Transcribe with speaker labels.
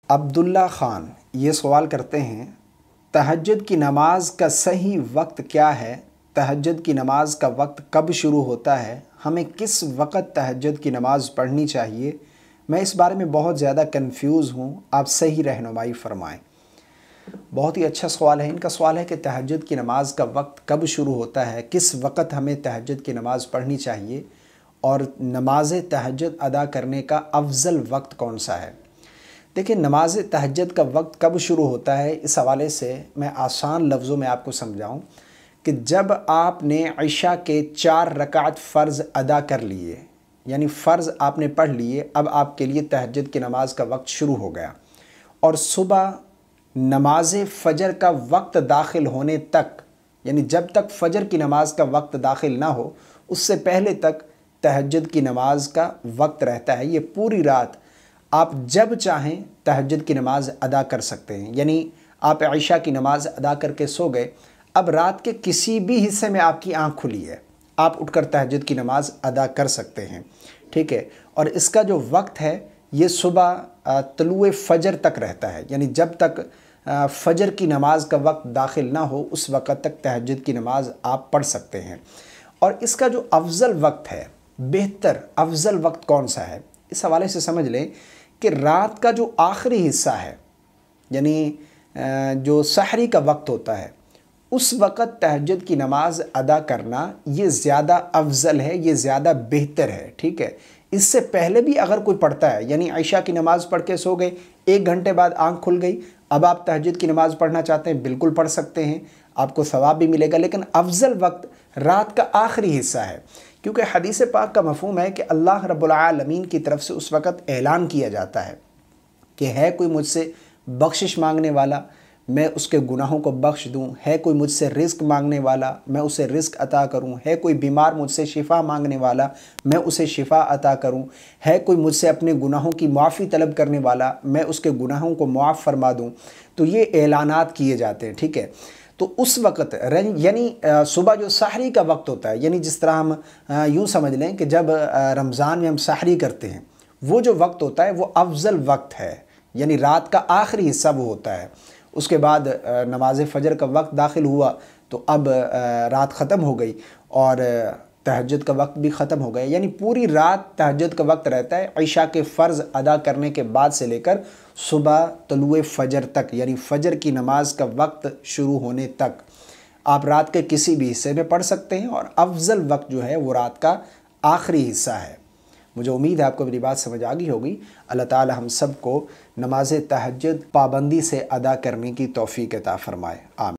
Speaker 1: عبداللہ خان یہ سوال کرتے ہیں، تہجد کی نماز کا صحیح وقت کیا ہے؟ تہجد کی نماز کا وقت کب شروع ہوتا ہے؟ ہمیں کس وقت تہجد کی نماز پڑھنی چاہیے؟ میں اس بارے میں بہت زیادہ کنفیوز ہوں، آپ صحیح رہنمائی فرمائیں۔ بہت ہی اچھا سوال ہے۔ ان کا سوال ہے کہ تہجد کی نماز کا وقت کب شروع ہوتا ہے، کس وقت ہمیں تہجد کی نماز پڑھنی چاہیے اور نماز تہجد ادا کرنے کا افضل وقت کون سا ہے؟ دیکھیں، نماز تہجد کا وقت کب شروع ہوتا ہے، اس حوالے سے میں آسان لفظوں میں آپ کو سمجھاؤں کہ جب آپ نے عشاء کے 4 رکعت فرض ادا کر لیے، یعنی فرض آپ نے پڑھ لیے، اب آپ کے لیے تہجد کی نماز کا وقت شروع ہو گیا، اور صبح نماز فجر کا وقت داخل ہونے تک، یعنی جب تک فجر کی نماز کا وقت داخل نہ ہو اس سے پہلے تک تہجد کی نماز کا وقت رہتا ہے۔ یہ پوری رات آپ جب چاہیں تہجد کی نماز ادا کر سکتے ہیں، یعنی آپ عشاء کی نماز ادا کر کے سو گئے، اب رات کے کسی بھی حصے میں آپ کی آنکھ کھلی ہے، آپ اٹھ کر تہجد کی نماز ادا کر سکتے ہیں، ٹھیک ہے؟ اور اس کا جو وقت ہے یہ صبح طلوع فجر تک رہتا ہے، یعنی جب تک فجر کی نماز کا وقت داخل نہ ہو اس وقت تک تہجد کی نماز آپ پڑھ سکتے ہیں۔ اور اس کا جو افضل وقت ہے، بہتر افضل وقت کون سا ہے، اس حوالے سے سمجھ لیں کہ رات کا جو آخری حصہ ہے، یعنی جو سحری کا وقت ہوتا ہے، اس وقت تہجد کی نماز ادا کرنا یہ زیادہ افضل ہے، یہ زیادہ بہتر ہے، ٹھیک ہے؟ اس سے پہلے بھی اگر کوئی پڑھتا ہے، یعنی عشاء کی نماز پڑھ کے سو گئے، 1 گھنٹے بعد آنکھ کھل گئی، اب آپ تہجد کی نماز پڑھنا چاہتے ہیں، بالکل پڑھ سکتے ہیں، آپ کو ثواب بھی ملے گا، لیکن افضل وقت رات کا آخری حصہ ہے، کیونکہ حدیث پاک کا مفہوم ہے کہ اللہ رب العالمین کی طرف سے اس وقت اعلان کیا جاتا ہے کہ ہے کوئی مجھ سے بخشش مانگنے والا، میں اس کے گناہوں کو بخش دوں، ہے کوئی مجھ سے رزق مانگنے والا، میں اسے رزق عطا کروں، ہے کوئی بیمار مجھ سے شفا مانگنے والا، میں اسے شفا عطا کروں، ہے کوئی مجھ سے اپنے گناہوں کی معافی طلب کرنے والا، میں اس کے گناہوں کو معاف فرما دوں۔ تو یہ اعلانات کیے جاتے ہیں، ٹھیک ہے؟ تو اس وقت یعنی صبح جو سحری کا وقت ہوتا ہے، یعنی جس طرح ہم یوں سمجھ لیں کہ جب رمضان میں ہم سحری کرتے ہیں، وہ جو وقت ہوتا ہے وہ افضل وقت ہے، یعنی رات کا آخری حصہ وہ ہوتا ہے۔ اس کے بعد نماز فجر کا وقت داخل ہوا تو اب رات ختم ہو گئی اور تہجد کا وقت بھی ختم ہو گیا، یعنی پوری رات تہجد کا وقت رہتا ہے، عشاء کے فرض ادا کرنے کے بعد سے لے کر صبح طلوع فجر تک، یعنی فجر کی نماز کا وقت شروع ہونے تک آپ رات کے کسی بھی حصے میں پڑھ سکتے ہیں، اور افضل وقت جو ہے وہ رات کا آخری حصہ ہے۔ مجھے امید ہے آپ کو میری بات سمجھ آ گئی ہوگی۔ اللہ تعالی ہم سب کو نماز تہجد پابندی سے ادا کرنے کی توفیق عطا فرمائے، آمین۔